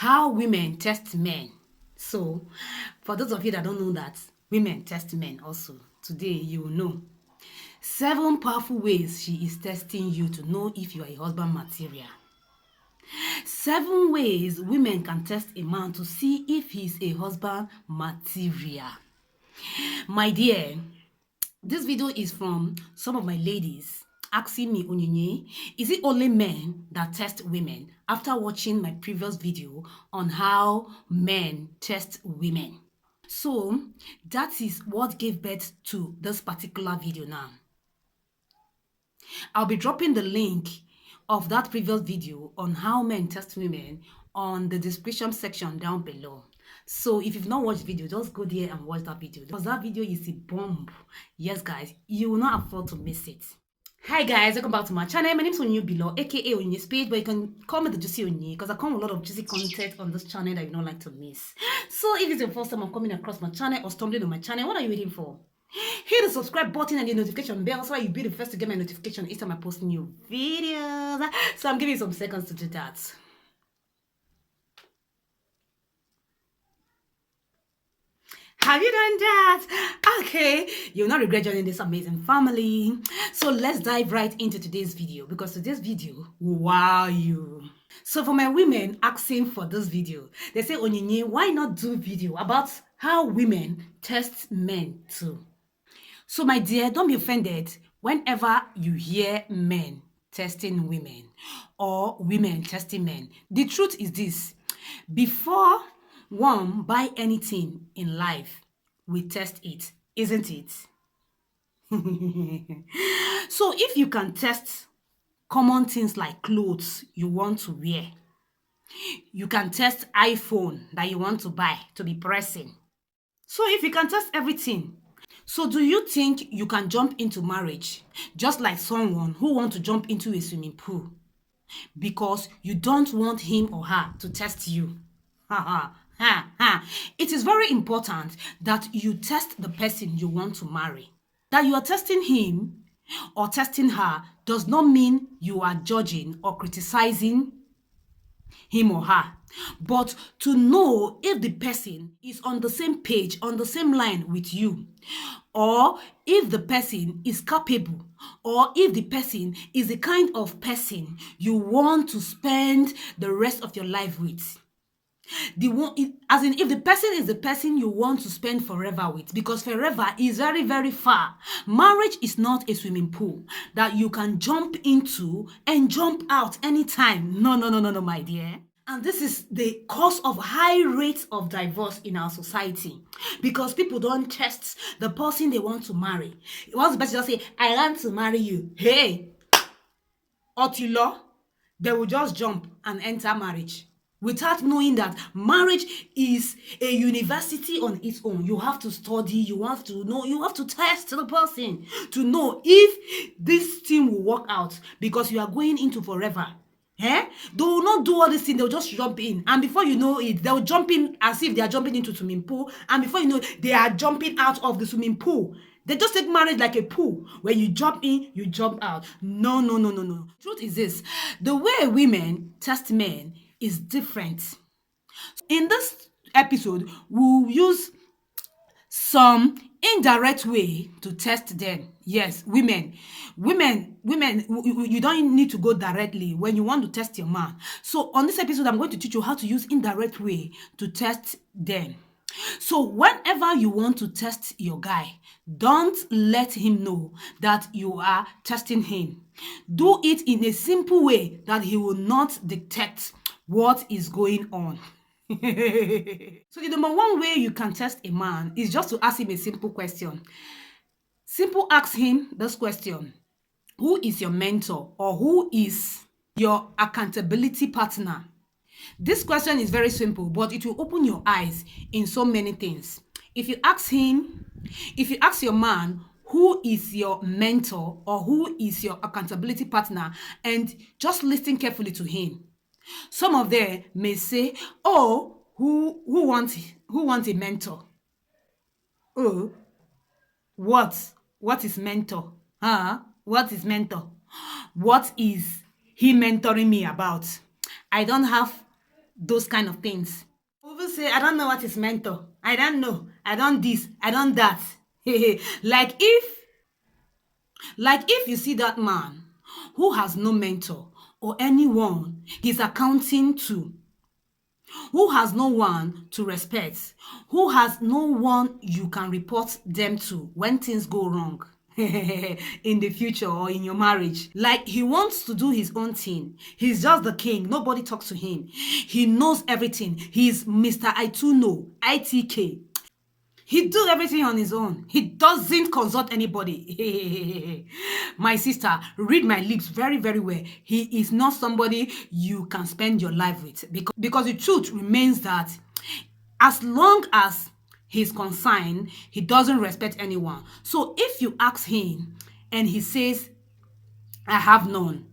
How women test men. So, for those of you that don't know that women test men also, today you will know 7 powerful ways she is testing you to know if you are a husband material. 7 ways women can test a man to see if he's a husband material. My dear, this video is from some of my ladies asking me, Onyinye, is it only men that test women, after watching my previous video on how men test women? So that is what gave birth to this particular video now. I'll be dropping the link of that previous video on how men test women on the description section down below. So if you've not watched the video, just go there and watch that video, because that video is a bomb. Yes guys, you will not afford to miss it. Hi guys, welcome back to my channel. My name is Onyinye Below, aka Onyinye Speed, but you can call me the Juicy Onyinye because I come with a lot of juicy content on this channel that you don't like to miss. So if it's your first time of coming across my channel or stumbling on my channel, what are you waiting for? Hit the subscribe button and the notification bell so you'll be the first to get my notification each time I post new videos. So I'm giving you some seconds to do that. Have you done that? Okay, you'll not regret joining this amazing family. So let's dive right into today's video, because today's video will wow you. So for my women asking for this video, they say, Onyinye, why not do video about how women test men too? So my dear, don't be offended whenever you hear men testing women or women testing men. The truth is this: before one buy anything in life, we test it, isn't it? So if you can test common things like clothes you want to wear, you can test iPhone that you want to buy to be pressing. So if you can test everything, so do you think you can jump into marriage just like someone who wants to jump into a swimming pool because you don't want him or her to test you? It is very important that you test the person you want to marry. That you are testing him or testing her does not mean you are judging or criticizing him or her, but to know if the person is on the same page, on the same line with you, or if the person is capable, or if the person is the kind of person you want to spend the rest of your life with. As in, if the person is the person you want to spend forever with, because forever is very, very far. Marriage is not a swimming pool that you can jump into and jump out anytime. No, my dear. And this is the cause of high rates of divorce in our society, because people don't test the person they want to marry. Once the person just say, I want to marry you, hey, Otilo, they will just jump and enter marriage without knowing that marriage is a university on its own. You have to study, you have to know, you have to test the person to know if this thing will work out, because you are going into forever. They will not do all this thing, they'll just jump in. And before you know it, they'll jump in as if they are jumping into swimming pool. And before you know it, they are jumping out of the swimming pool. They just take marriage like a pool where you jump in, you jump out. No. Truth is this: the way women test men is different. In this episode, we'll use some indirect way to test them. Yes, women, you don't need to go directly when you want to test your man. So on this episode, I'm going to teach you how to use indirect way to test them. So whenever you want to test your guy, don't let him know that you are testing him. Do it in a simple way that he will not detect what is going on. So the number one way you can test a man is just to ask him a simple question. Ask him this question: who is your mentor, or who is your accountability partner? This question is very simple, but it will open your eyes in so many things. If you ask your man, who is your mentor or who is your accountability partner, and just listen carefully to him, some of them may say, oh, who wants a mentor? Oh, what is mentor? What is mentor? What is he mentoring me about? I don't have those kind of things. People say, I don't know what is mentor. I don't know. I don't this. I don't that. like if like if you see that man who has no mentor or anyone he's accounting to, who has no one to respect, who has no one you can report them to when things go wrong in the future or in your marriage. Like he wants to do his own thing. He's just the king. Nobody talks to him. He knows everything. He's Mr. I too know, ITK. He do everything on his own. He doesn't consult anybody. My sister, read my lips very, very well. He is not somebody you can spend your life with. Because the truth remains that as long as he's consigned, he doesn't respect anyone. So if you ask him and he says, I have none,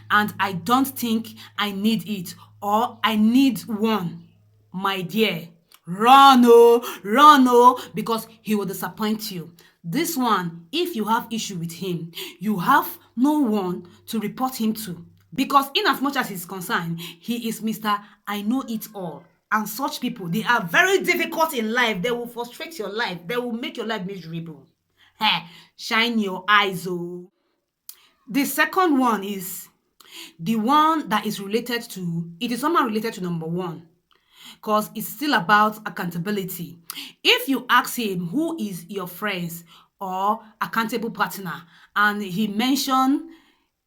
and I don't think I need it, or I need one, my dear, run oh, because he will disappoint you. This one, if you have issue with him, you have no one to report him to, because in as much as he's concerned, he is Mr. I know it all. And such people, they are very difficult in life. They will frustrate your life. They will make your life miserable. Hey, shine your eyes, oh. The second one is the one that is related to, it is somehow related to number one, because it's still about accountability. If you ask him who is your friends or accountable partner, and he mentioned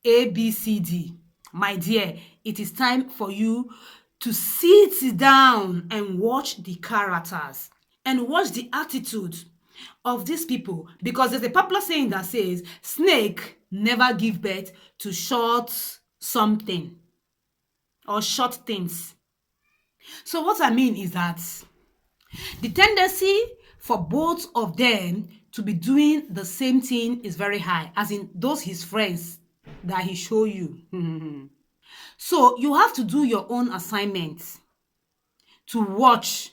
A, B, C, D, my dear, it is time for you to sit down and watch the characters and watch the attitude of these people, because there's a popular saying that says snake never give birth to short something or short things. So what I mean is that the tendency for both of them to be doing the same thing is very high, as in those his friends that he show you. So you have to do your own assignments to watch,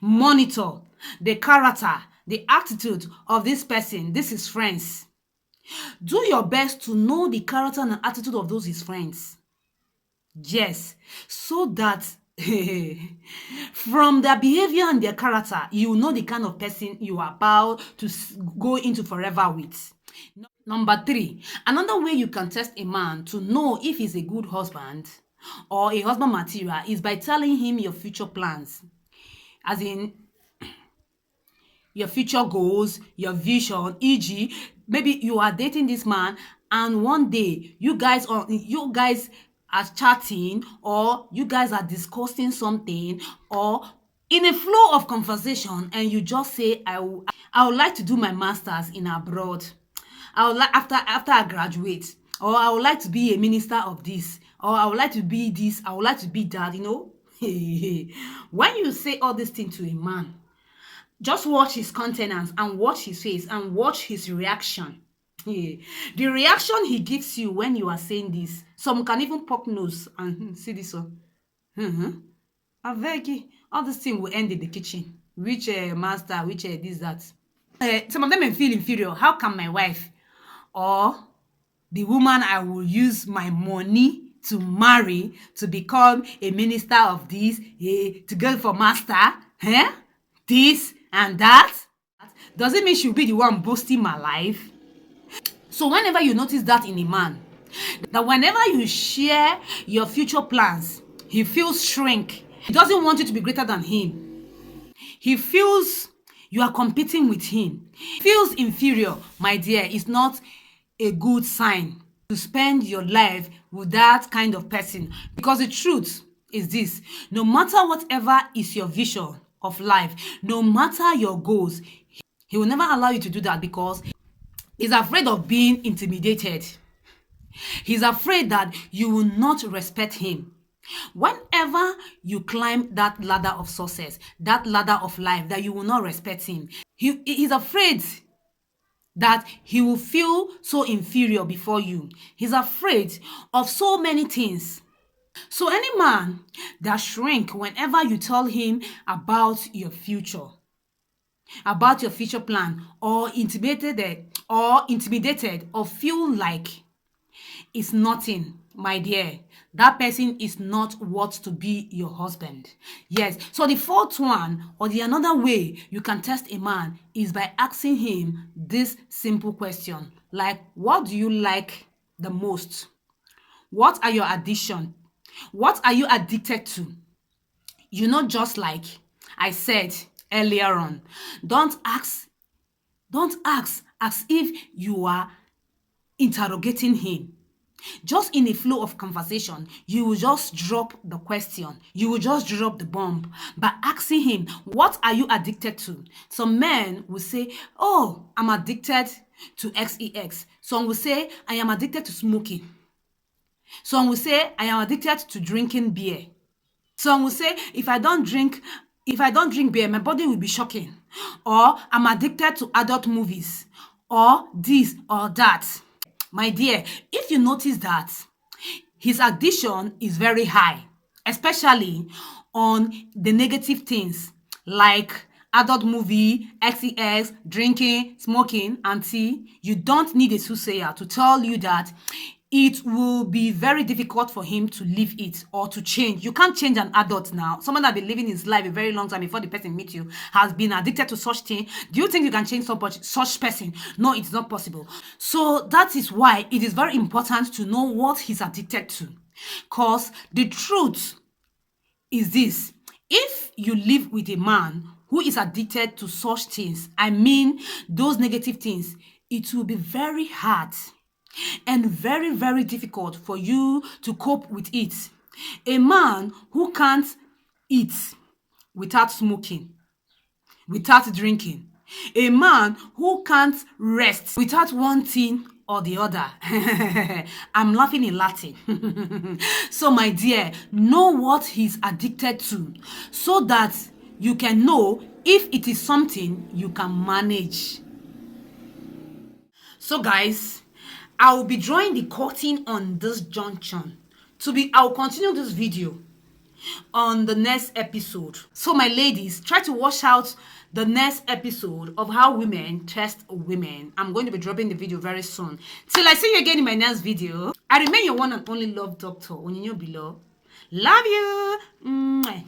monitor the character, the attitude of this person, this is friends. Do your best to know the character and attitude of those his friends. Yes, so that from their behavior and their character, you know the kind of person you are about to go into forever with. Number 3, another way you can test a man to know if he's a good husband or a husband material is by telling him your future plans. As in, your future goals, your vision, e.g., maybe you are dating this man and one day you guys are chatting, or you guys are discussing something, or in a flow of conversation, and you just say, I would like to do my masters in abroad. I would like after I graduate, or I would like to be a minister of this, or I would like to be this, I would like to be that, you know. When you say all these things to a man, just watch his countenance and watch his face and watch his reaction. The reaction he gives you when you are saying this, some can even poke nose and see this one. I beg you, all this thing will end in the kitchen. Which master, which this, that. Some of them may feel inferior. How can my wife or the woman I will use my money to marry to become a minister of this, to go for master, this and that? Does it mean she'll be the one boasting my life? So whenever you notice that in a man, that whenever you share your future plans, he feels shrink. He doesn't want you to be greater than him. He feels you are competing with him. He feels inferior, my dear. It's not a good sign to spend your life with that kind of person. Because the truth is this: no matter whatever is your vision of life, no matter your goals, he will never allow you to do that, because he's afraid of being intimidated. He's afraid that you will not respect him. Whenever you climb that ladder of success, that ladder of life, that you will not respect him, he's afraid that he will feel so inferior before you. He's afraid of so many things. So any man that shrink whenever you tell him about your future plan, or intimidated or feel like it's nothing, my dear, that person is not worth to be your husband. Yes. So the fourth one, or the another way you can test a man, is by asking him this simple question, like, what do you like the most? What are your addiction? What are you addicted to? Just like I said earlier on, don't ask as if you are interrogating him. Just in a flow of conversation, you will just drop the question. You will just drop the bomb by asking him, what are you addicted to? Some men will say, oh, I'm addicted to XEX. Some will say, I am addicted to smoking. Some will say, I am addicted to drinking beer. Some will say, if I don't drink beer, my body will be shocking. Or I'm addicted to adult movies. Or this or that. My dear, if you notice that his addiction is very high, especially on the negative things like adult movie, XEX, drinking, smoking, and tea, you don't need a soothsayer to tell you that it will be very difficult for him to leave it or to change. You can't change an adult now. Someone that been living his life a very long time before the person meet you has been addicted to such thing. Do you think you can change such person? No, it's not possible. So that is why it is very important to know what he's addicted to. Because the truth is this: if you live with a man who is addicted to such things, I mean those negative things, it will be very hard and very, very difficult for you to cope with it. A man who can't eat without smoking, without drinking, a man who can't rest without one thing or the other. I'm laughing in Latin. So, my dear, know what he's addicted to so that you can know if it is something you can manage. So, guys, I will be drawing the curtain on this junction. I'll continue this video on the next episode. So my ladies, try to watch out the next episode of how women test women. I'm going to be dropping the video very soon. Till I see you again in my next video, I remain your one and only love doctor, Onyinye Bilo. Love you. Mwah.